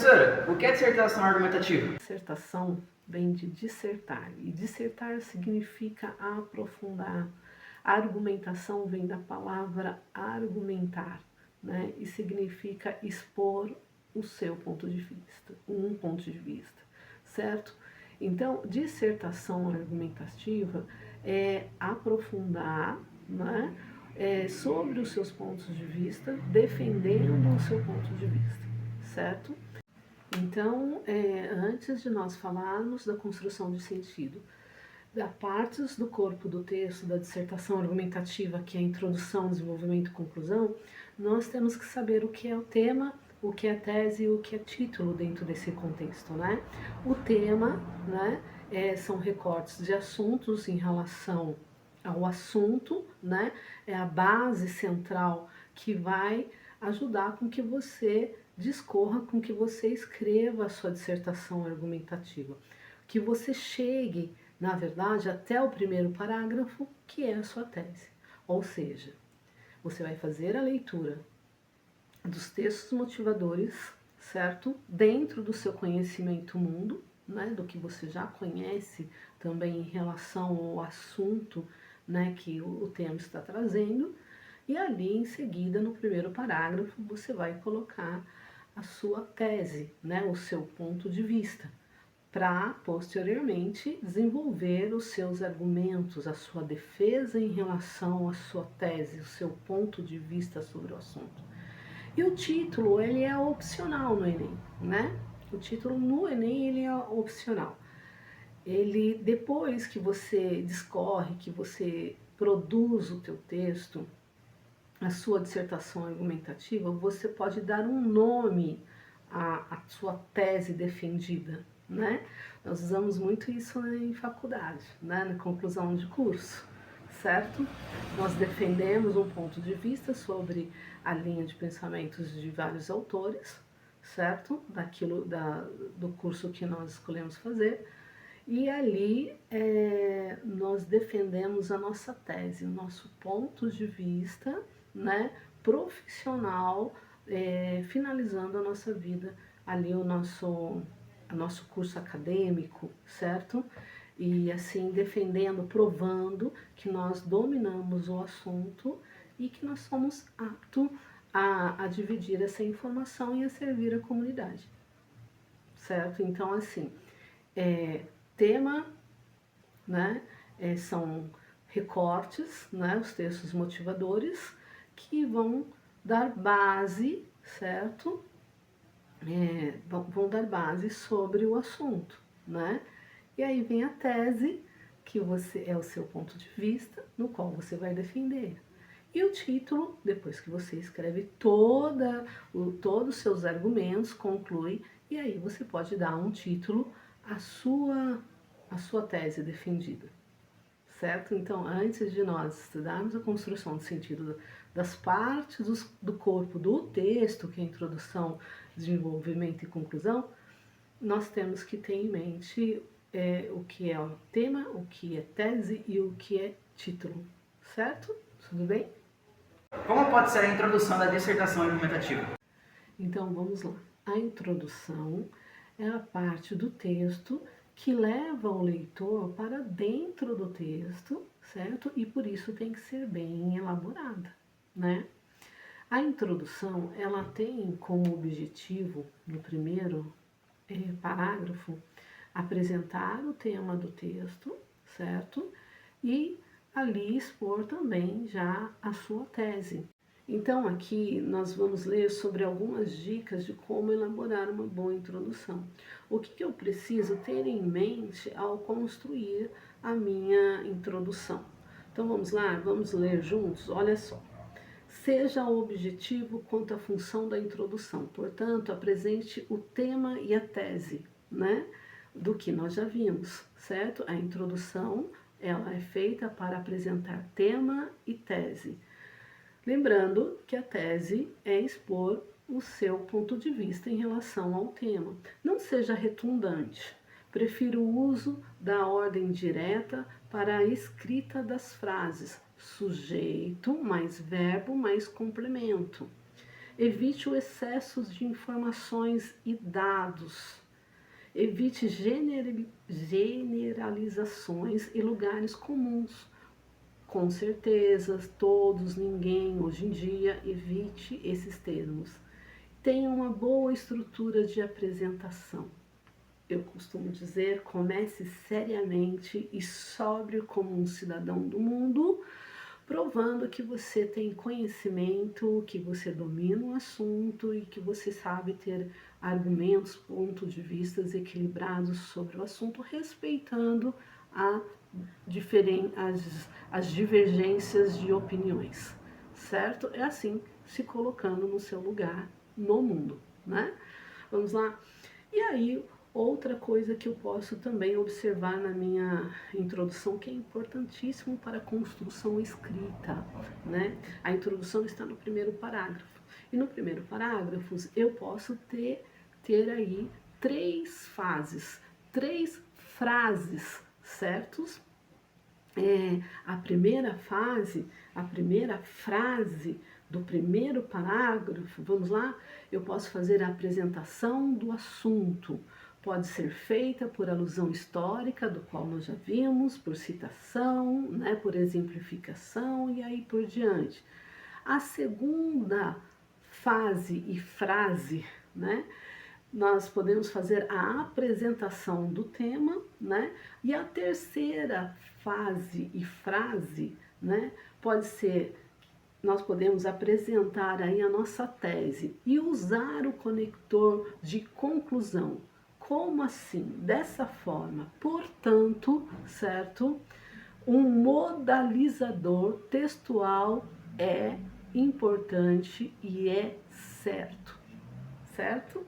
Professora, o que é dissertação argumentativa? Dissertação vem de dissertar, e dissertar significa aprofundar. A argumentação vem da palavra argumentar, né? E significa expor o seu ponto de vista, um ponto de vista, certo? Então, dissertação argumentativa é aprofundar, né? Sobre os seus pontos de vista, defendendo o seu ponto de vista, certo? Então, antes de nós falarmos da construção de sentido, da partes do corpo do texto, da dissertação argumentativa, que é a introdução, desenvolvimento e conclusão, nós temos que saber o que é o tema, o que é tese e o que é título dentro desse contexto, né? O tema, né, são recortes de assuntos em relação ao assunto, né? É a base central que vai ajudar com que você discorra, com que você escreva a sua dissertação argumentativa, que você chegue, na verdade, até o primeiro parágrafo, que é a sua tese. Ou seja, você vai fazer a leitura dos textos motivadores, certo? Dentro do seu conhecimento mundo, né? Do que você já conhece também em relação ao assunto, né, que o tema está trazendo. E ali, em seguida, no primeiro parágrafo, você vai colocar a sua tese, né, o seu ponto de vista, para posteriormente desenvolver os seus argumentos, a sua defesa em relação à sua tese, o seu ponto de vista sobre o assunto. E o título, ele é opcional no Enem, né? O título no Enem, ele é opcional. Ele, depois que você discorre, que você produz o teu texto, a sua dissertação argumentativa, você pode dar um nome à sua tese defendida, né? Nós usamos muito isso em faculdade, né? Na conclusão de curso, certo? Nós defendemos um ponto de vista sobre a linha de pensamentos de vários autores, certo? Do curso que nós escolhemos fazer. E ali nós defendemos a nossa tese, o nosso ponto de vista, né, profissional, finalizando a nossa vida, ali o nosso curso acadêmico, certo? E assim defendendo, provando que nós dominamos o assunto e que nós somos aptos a dividir essa informação e a servir a comunidade, certo? Então, assim, tema, né, são recortes, né, os textos motivadores, que vão dar base, certo? Vão dar base sobre o assunto, né? E aí vem a tese, que você é o seu ponto de vista, no qual você vai defender. E o título, depois que você escreve todos os seus argumentos, conclui, e aí você pode dar um título à sua tese defendida, certo? Então, antes de nós estudarmos a construção do sentido das partes do corpo do texto, que é a introdução, desenvolvimento e conclusão, nós temos que ter em mente o que é o tema, o que é tese e o que é título, certo? Tudo bem? Como pode ser a introdução da dissertação argumentativa? Então, vamos lá. A introdução é a parte do texto que leva o leitor para dentro do texto, certo? E por isso tem que ser bem elaborada, né? A introdução, ela tem como objetivo, no primeiro parágrafo, apresentar o tema do texto, certo? E ali expor também já a sua tese. Então, aqui nós vamos ler sobre algumas dicas de como elaborar uma boa introdução. O que eu preciso ter em mente ao construir a minha introdução? Então, vamos lá, vamos ler juntos? Olha só. Seja objetivo quanto à função da introdução. Portanto, apresente o tema e a tese, né? Do que nós já vimos, certo? A introdução, ela é feita para apresentar tema e tese. Lembrando que a tese é expor o seu ponto de vista em relação ao tema. Não seja redundante. Prefiro o uso da ordem direta para a escrita das frases. Sujeito mais verbo mais complemento. Evite o excesso de informações e dados. Evite generalizações e lugares comuns. Com certeza, todos, ninguém, hoje em dia, evite esses termos. Tenha uma boa estrutura de apresentação. Eu costumo dizer, comece seriamente e sóbrio como um cidadão do mundo, provando que você tem conhecimento, que você domina o assunto e que você sabe ter argumentos, pontos de vista equilibrados sobre o assunto, respeitando a as divergências de opiniões, certo? É assim, se colocando no seu lugar no mundo, né? Vamos lá? E aí, outra coisa que eu posso também observar na minha introdução, que é importantíssimo para a construção escrita, né? A introdução está no primeiro parágrafo. E no primeiro parágrafo, eu posso ter aí três fases, três frases, certos? A primeira frase do primeiro parágrafo, vamos lá? Eu posso fazer a apresentação do assunto. Pode ser feita por alusão histórica, do qual nós já vimos, por citação, né, por exemplificação e aí por diante. A segunda fase e frase, né? Nós podemos fazer a apresentação do tema, né? E a terceira fase e frase, né? Pode ser, nós podemos apresentar aí a nossa tese e usar o conector de conclusão. Como assim? Dessa forma. Portanto, certo? Um modalizador textual é importante e é certo, certo?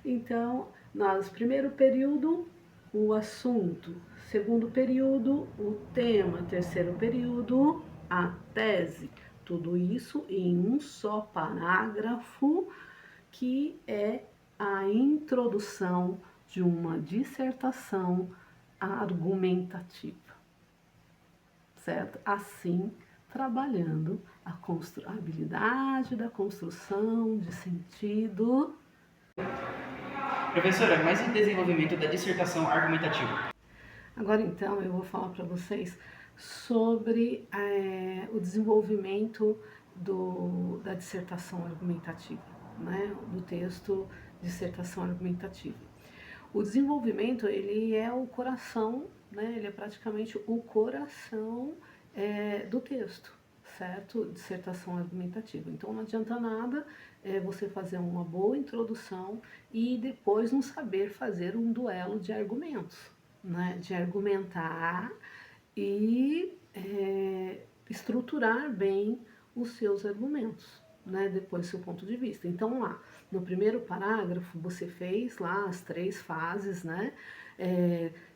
Então, nós, primeiro período, o assunto, segundo período, o tema, terceiro período, a tese. Tudo isso em um só parágrafo, que é a introdução de uma dissertação argumentativa, certo? Assim, trabalhando a habilidade da construção de sentido. Professora, mais em desenvolvimento da dissertação argumentativa. Agora então eu vou falar para vocês sobre o desenvolvimento da dissertação argumentativa, né? Do texto dissertação argumentativa. O desenvolvimento, ele é o coração, né? Ele é praticamente o coração do texto, certo? Dissertação argumentativa. Então não adianta nada você fazer uma boa introdução e depois não saber fazer um duelo de argumentos, né? De argumentar e estruturar bem os seus argumentos, né? Depois seu ponto de vista. Então lá, no primeiro parágrafo você fez lá as três fases, né?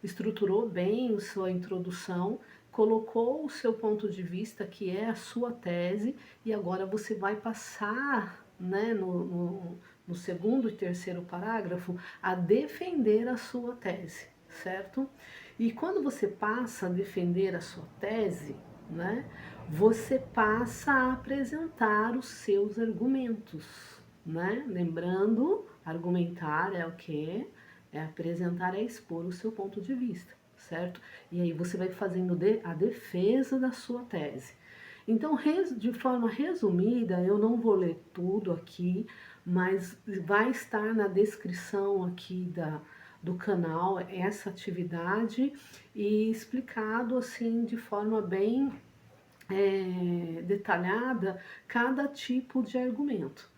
Estruturou bem a sua introdução, colocou o seu ponto de vista, que é a sua tese, e agora você vai passar, né, no segundo e terceiro parágrafo, a defender a sua tese, certo? E quando você passa a defender a sua tese, né, você passa a apresentar os seus argumentos, né? Lembrando, argumentar é o quê? É apresentar, é expor o seu ponto de vista, certo? E aí você vai fazendo a defesa da sua tese. Então, de forma resumida, eu não vou ler tudo aqui, mas vai estar na descrição aqui do canal essa atividade e explicado assim de forma bem detalhada cada tipo de argumento,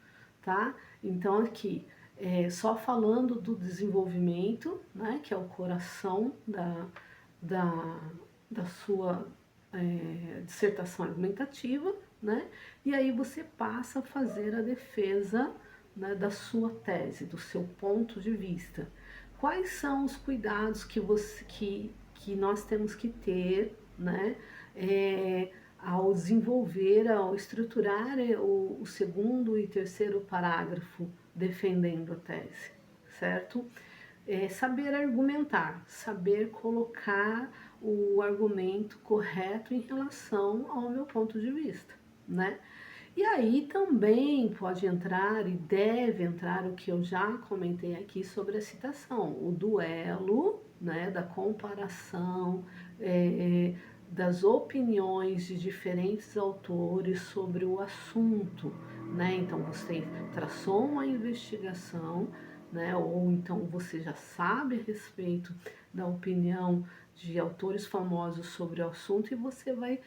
tá? Então aqui, só falando do desenvolvimento, né, que é o coração da sua dissertação argumentativa, né? E aí você passa a fazer a defesa, né, da sua tese, do seu ponto de vista. Quais são os cuidados que nós temos que ter, né, ao desenvolver, ao estruturar o segundo e terceiro parágrafo defendendo a tese, certo? Saber argumentar, saber colocar o argumento correto em relação ao meu ponto de vista, né? E aí também pode entrar e deve entrar o que eu já comentei aqui sobre a citação, o duelo, né, da comparação, das opiniões de diferentes autores sobre o assunto, né? Então você traçou uma investigação, né, ou então você já sabe a respeito da opinião de autores famosos sobre o assunto e você vai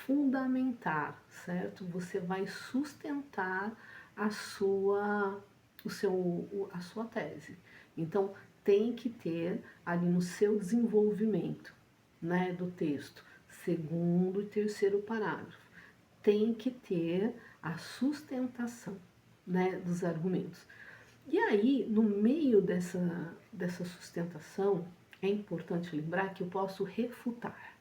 fundamentar, certo? Você vai sustentar a sua tese. Então, tem que ter ali no seu desenvolvimento, né, do texto, segundo e terceiro parágrafo, tem que ter a sustentação, né, dos argumentos. E aí, no meio dessa sustentação, é importante lembrar que eu posso refutar.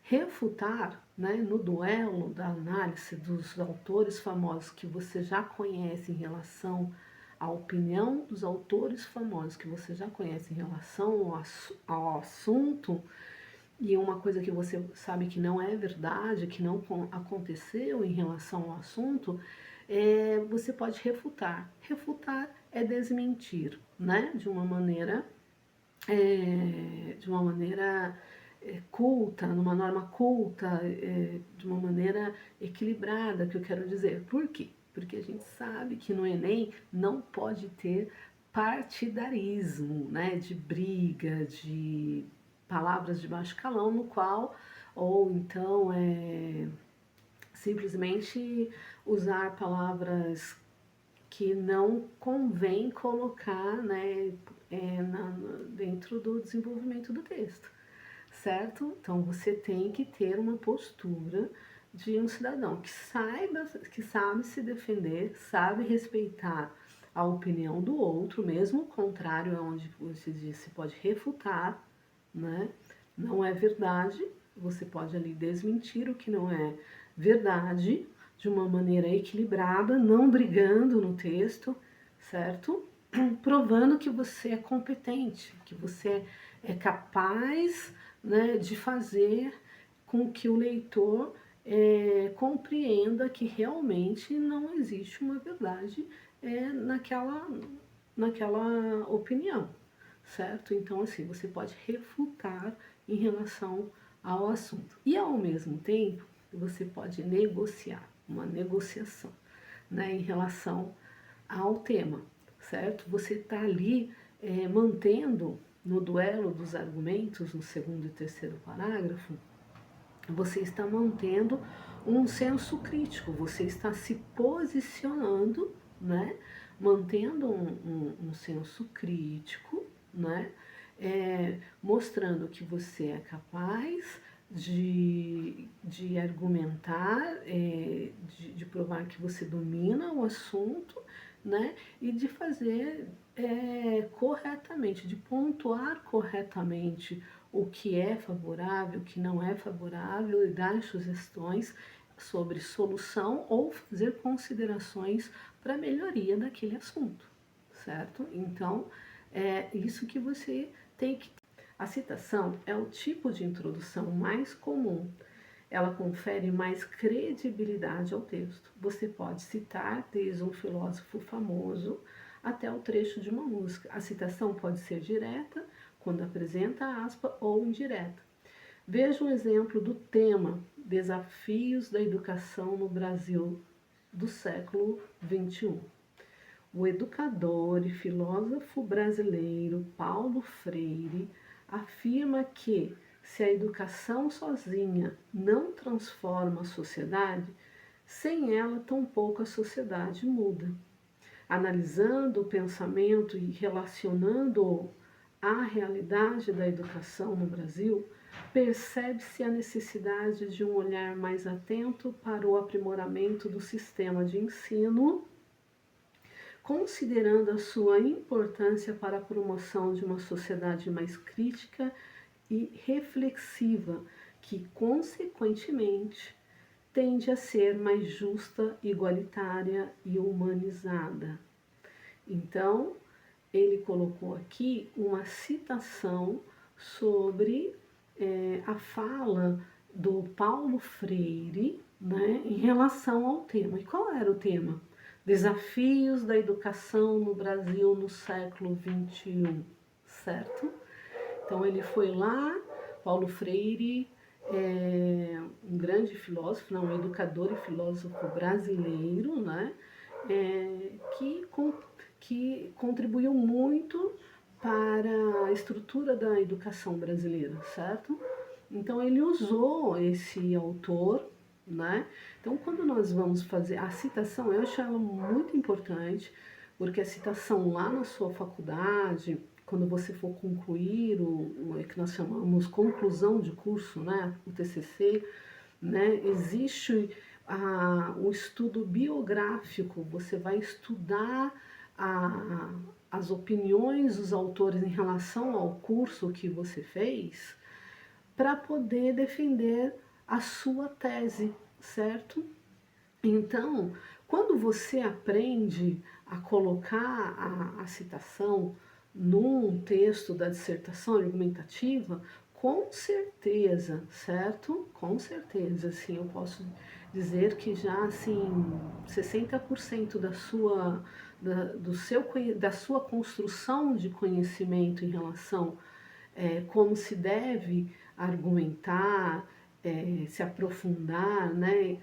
Refutar, né, no duelo da análise dos autores famosos que você já conhece em relação à opinião dos autores famosos que você já conhece em relação ao assunto, e uma coisa que você sabe que não é verdade, que não aconteceu em relação ao assunto, você pode refutar. Refutar é desmentir, né? De uma maneira culta, numa norma culta, de uma maneira equilibrada, que eu quero dizer. Por quê? Porque a gente sabe que no Enem não pode ter partidarismo, né? De briga, de palavras de baixo calão, no qual, ou então simplesmente usar palavras que não convém colocar, né, dentro do desenvolvimento do texto, certo? Então você tem que ter uma postura de um cidadão que sabe se defender, sabe respeitar a opinião do outro, mesmo o contrário é onde você diz, se pode refutar, né? Não é verdade, você pode ali desmentir o que não é verdade, de uma maneira equilibrada, não brigando no texto, certo? Provando que você é competente, que você é capaz, né, de fazer com que o leitor compreenda que realmente não existe uma verdade naquela opinião, certo? Então, assim, você pode refutar em relação ao assunto. E, ao mesmo tempo, você pode negociar, uma negociação, né, em relação ao tema, certo? Você está ali mantendo no duelo dos argumentos, no segundo e terceiro parágrafo, você está mantendo um senso crítico, você está se posicionando, né? Mantendo um senso crítico, né? Mostrando que você é capaz de argumentar, de provar que você domina o assunto, né? E de fazer corretamente, de pontuar corretamente o que é favorável, o que não é favorável e dar sugestões sobre solução ou fazer considerações para melhoria daquele assunto, certo? Então, é isso que você tem que. A citação é o tipo de introdução mais comum. Ela confere mais credibilidade ao texto. Você pode citar desde um filósofo famoso até o trecho de uma música. A citação pode ser direta, quando apresenta a aspa, ou indireta. Veja um exemplo do tema Desafios da Educação no Brasil do século XXI. O educador e filósofo brasileiro Paulo Freire afirma que, se a educação sozinha não transforma a sociedade, sem ela tampouco a sociedade muda. Analisando o pensamento e relacionando-o à realidade da educação no Brasil, percebe-se a necessidade de um olhar mais atento para o aprimoramento do sistema de ensino, considerando a sua importância para a promoção de uma sociedade mais crítica e reflexiva, que, consequentemente, tende a ser mais justa, igualitária e humanizada. Então, ele colocou aqui uma citação sobre a fala do Paulo Freire, né, em relação ao tema. E qual era o tema? Desafios da educação no Brasil no século XXI, certo? Então ele foi lá, Paulo Freire, um grande filósofo, não, um educador e filósofo brasileiro, né, que contribuiu muito para a estrutura da educação brasileira, certo? Então ele usou esse autor, né? Então quando nós vamos fazer a citação, eu acho ela muito importante, porque a citação lá na sua faculdade, quando você for concluir o que nós chamamos conclusão de curso, né, o TCC, né, existe o estudo biográfico, você vai estudar as opiniões dos autores em relação ao curso que você fez, para poder defender a sua tese, certo? Então, quando você aprende a colocar a citação num texto da dissertação argumentativa, com certeza, certo? Com certeza, assim, eu posso dizer que já, assim, 60% da sua construção de conhecimento em relação como se deve argumentar, se aprofundar, né?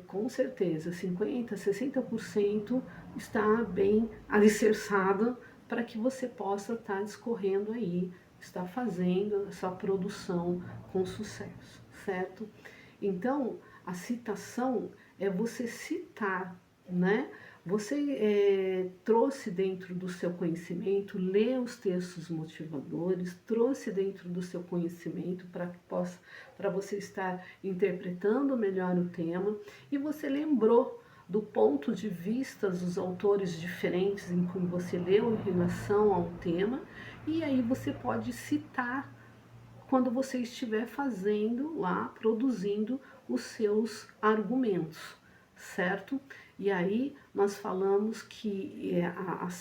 Com certeza, 50%, 60% está bem alicerçado para que você possa estar discorrendo aí, estar fazendo essa produção com sucesso, certo? Então, a citação é você citar, né? Você trouxe dentro do seu conhecimento, lê os textos motivadores, trouxe dentro do seu conhecimento para você estar interpretando melhor o tema, e você lembrou do ponto de vista dos autores diferentes em que você leu em relação ao tema, e aí você pode citar quando você estiver fazendo lá, produzindo os seus argumentos, certo? E aí nós falamos que as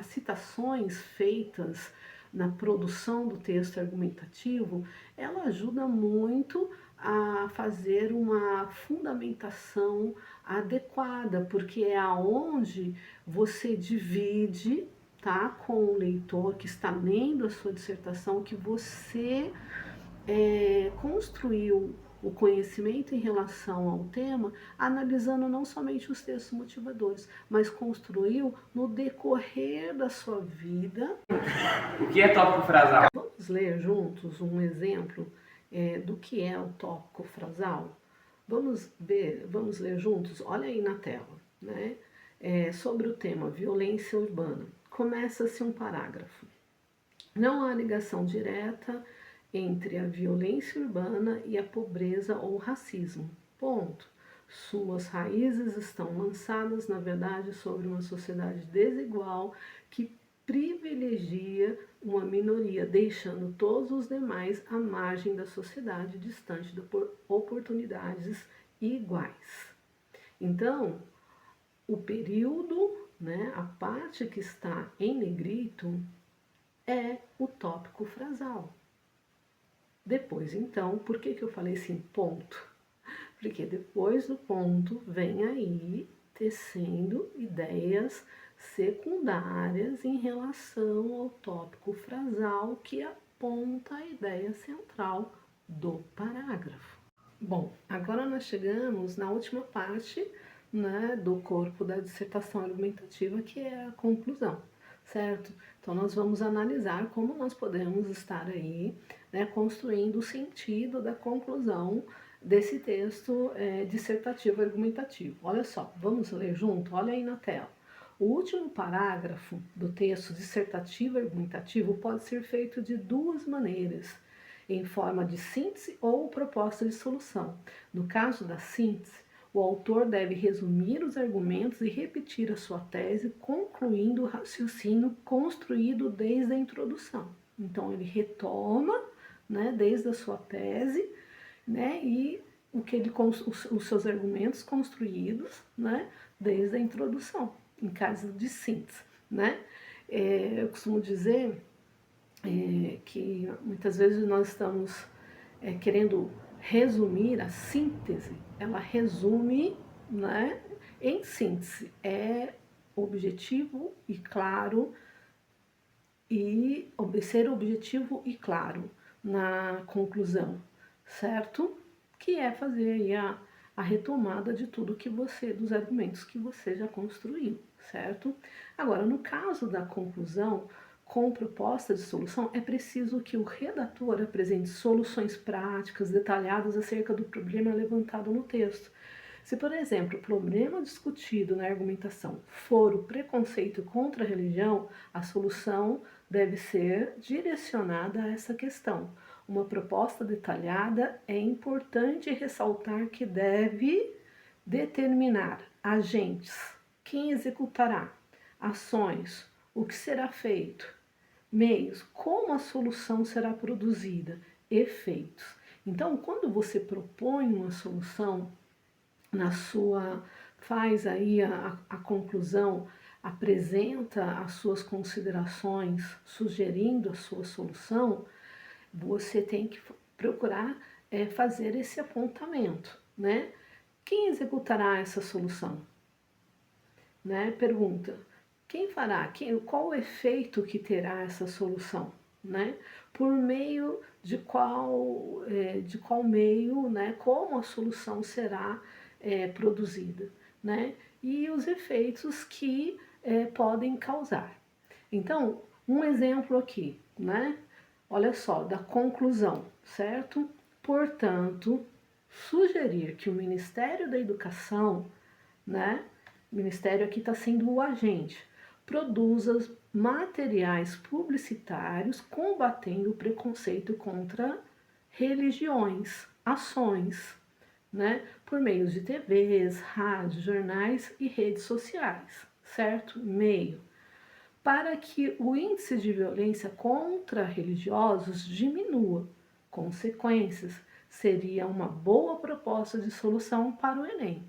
citações feitas na produção do texto argumentativo, ela ajuda muito a fazer uma fundamentação adequada, porque é aonde você divide, tá, com o leitor que está lendo a sua dissertação, que você construiu o conhecimento em relação ao tema, analisando não somente os textos motivadores, mas construiu no decorrer da sua vida. O que é tópico frasal? Vamos ler juntos um exemplo do que é o tópico frasal? Vamos ler juntos? Olha aí na tela, né? Sobre o tema violência urbana. Começa-se um parágrafo. Não há ligação direta entre a violência urbana e a pobreza ou racismo. Ponto. Suas raízes estão lançadas, na verdade, sobre uma sociedade desigual que privilegia uma minoria, deixando todos os demais à margem da sociedade, distante de oportunidades iguais. Então, o período, né, a parte que está em negrito, é o tópico frasal. Depois, então, por que eu falei assim, ponto? Porque depois do ponto vem aí tecendo ideias secundárias em relação ao tópico frasal que aponta a ideia central do parágrafo. Bom, agora nós chegamos na última parte, né, do corpo da dissertação argumentativa, que é a conclusão, certo? Então nós vamos analisar como nós podemos estar aí, né, construindo o sentido da conclusão desse texto dissertativo argumentativo. Olha só, vamos ler junto? Olha aí na tela. O último parágrafo do texto dissertativo argumentativo pode ser feito de duas maneiras, em forma de síntese ou proposta de solução. No caso da síntese, o autor deve resumir os argumentos e repetir a sua tese, concluindo o raciocínio construído desde a introdução. Então, ele retoma, né, desde a sua tese, né, e os seus argumentos construídos, né, desde a introdução, em caso de síntese, né? Eu costumo dizer que muitas vezes nós estamos querendo resumir, a síntese, ela resume, né, em síntese, é objetivo e claro, e ser objetivo e claro na conclusão, certo? Que é fazer aí a retomada de tudo que você, dos argumentos que você já construiu, certo? Agora, no caso da conclusão, com proposta de solução, é preciso que o redator apresente soluções práticas, detalhadas acerca do problema levantado no texto. Se, por exemplo, o problema discutido na argumentação for o preconceito contra a religião, a solução deve ser direcionada a essa questão. Uma proposta detalhada é importante ressaltar que deve determinar agentes, quem executará, ações, o que será feito, meios, como a solução será produzida, efeitos. Então, quando você propõe uma solução, faz aí a conclusão, apresenta as suas considerações, sugerindo a sua solução, você tem que procurar fazer esse apontamento, né? Quem executará essa solução? Né? Pergunta, quem fará? Qual o efeito que terá essa solução? Né? Por meio de qual meio, né? Como a solução será produzida, né? E os efeitos que podem causar. Então, um exemplo aqui, né? Olha só, da conclusão, certo? Portanto, sugerir que o Ministério da Educação, né? O Ministério aqui está sendo o agente, produza materiais publicitários combatendo o preconceito contra religiões, ações, né, por meio de TVs, rádios, jornais e redes sociais, certo? Meio. Para que o índice de violência contra religiosos diminua. Consequências. Seria uma boa proposta de solução para o Enem.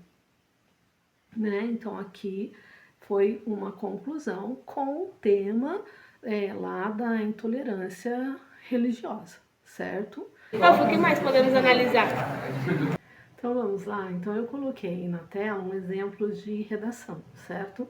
Né? Então, aqui foi uma conclusão com o tema lá da intolerância religiosa, certo? Prof, o que mais podemos analisar? Então vamos lá, então eu coloquei na tela um exemplo de redação, certo?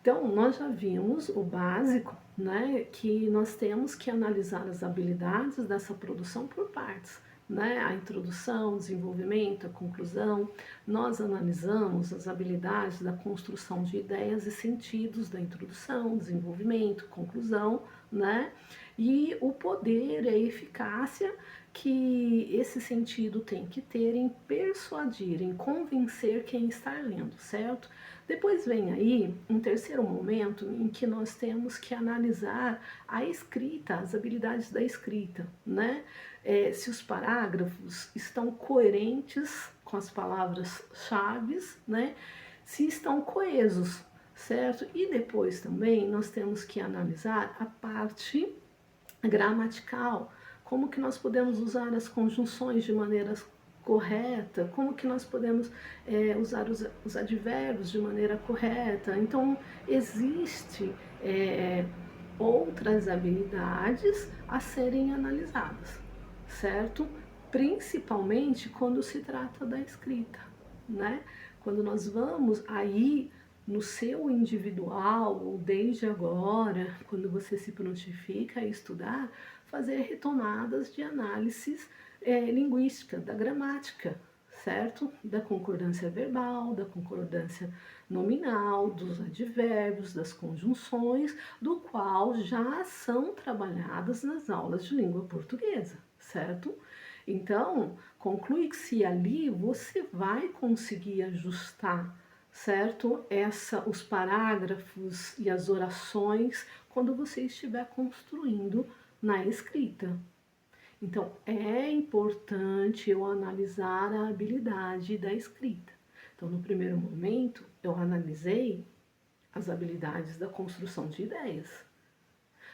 Então nós já vimos o básico, né, que nós temos que analisar as habilidades dessa produção por partes, né, a introdução, desenvolvimento, a conclusão. Nós analisamos as habilidades da construção de ideias e sentidos da introdução, desenvolvimento, conclusão, né, e o poder e a eficácia que esse sentido tem que ter em persuadir, em convencer quem está lendo, certo? Depois vem aí um terceiro momento em que nós temos que analisar a escrita, as habilidades da escrita, né? Se os parágrafos estão coerentes com as palavras-chave, né? Se estão coesos, certo? E depois também nós temos que analisar a parte gramatical, como que nós podemos usar as conjunções de maneira correta, como que nós podemos usar os advérbios de maneira correta. Então, existe outras habilidades a serem analisadas, certo? Principalmente quando se trata da escrita, né? Quando nós vamos aí no seu individual, ou desde agora, quando você se prontifica a estudar, fazer retomadas de análises linguística, da gramática, certo? Da concordância verbal, da concordância nominal, dos advérbios, das conjunções, do qual já são trabalhadas nas aulas de língua portuguesa, certo? Então, conclui que se ali você vai conseguir ajustar, certo? Os parágrafos e as orações quando você estiver construindo na escrita. Então, é importante eu analisar a habilidade da escrita. Então, no primeiro momento, eu analisei as habilidades da construção de ideias.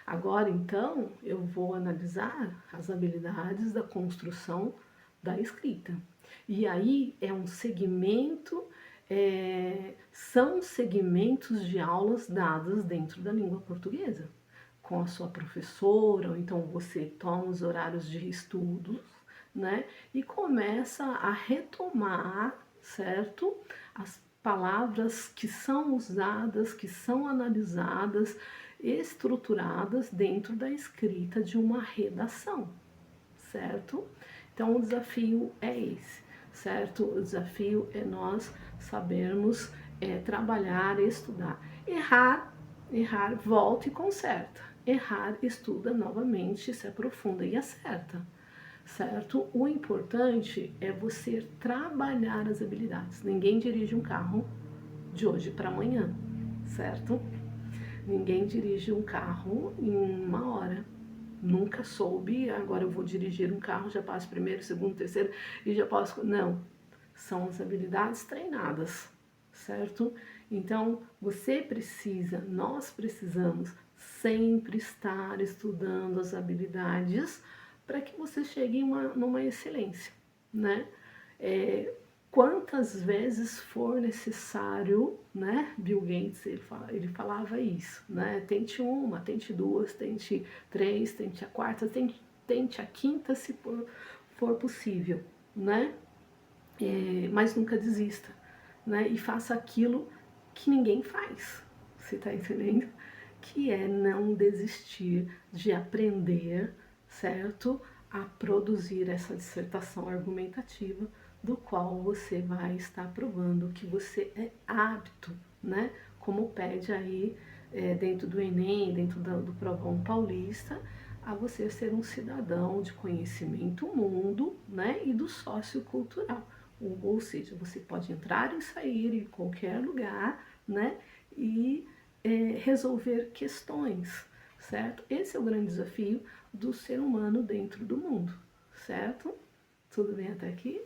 Agora, então, eu vou analisar as habilidades da construção da escrita. E aí é um segmento, são segmentos de aulas dadas dentro da língua portuguesa, com a sua professora, ou então você toma os horários de estudos, né? E começa a retomar, certo? As palavras que são usadas, que são analisadas, estruturadas dentro da escrita de uma redação, certo? Então o desafio é esse, certo? O desafio é nós sabermos trabalhar, estudar. Errar, volta e conserta. Errar, estuda novamente, se aprofunda e acerta, certo? O importante é você trabalhar as habilidades. Ninguém dirige um carro de hoje para amanhã, certo? Ninguém dirige um carro em uma hora. Nunca soube, agora eu vou dirigir um carro, já passo primeiro, segundo, terceiro e já posso... Não, são as habilidades treinadas, certo? Então, você precisa, nós precisamos sempre estar estudando as habilidades para que você chegue numa excelência, né? Quantas vezes for necessário, né? Bill Gates, ele falava isso, né? Tente uma, tente duas, tente três, tente a quarta, tente a quinta se for possível, né? Mas nunca desista, né? E faça aquilo que ninguém faz, você tá entendendo? Que é não desistir de aprender, certo? A produzir essa dissertação argumentativa, do qual você vai estar provando que você é apto, né? Como pede aí dentro do Enem, dentro do Provão Paulista, a você ser um cidadão de conhecimento mundo, né? E do sociocultural. Ou seja, você pode entrar e sair em qualquer lugar, né? E resolver questões, certo? Esse é o grande desafio do ser humano dentro do mundo, certo? Tudo bem até aqui?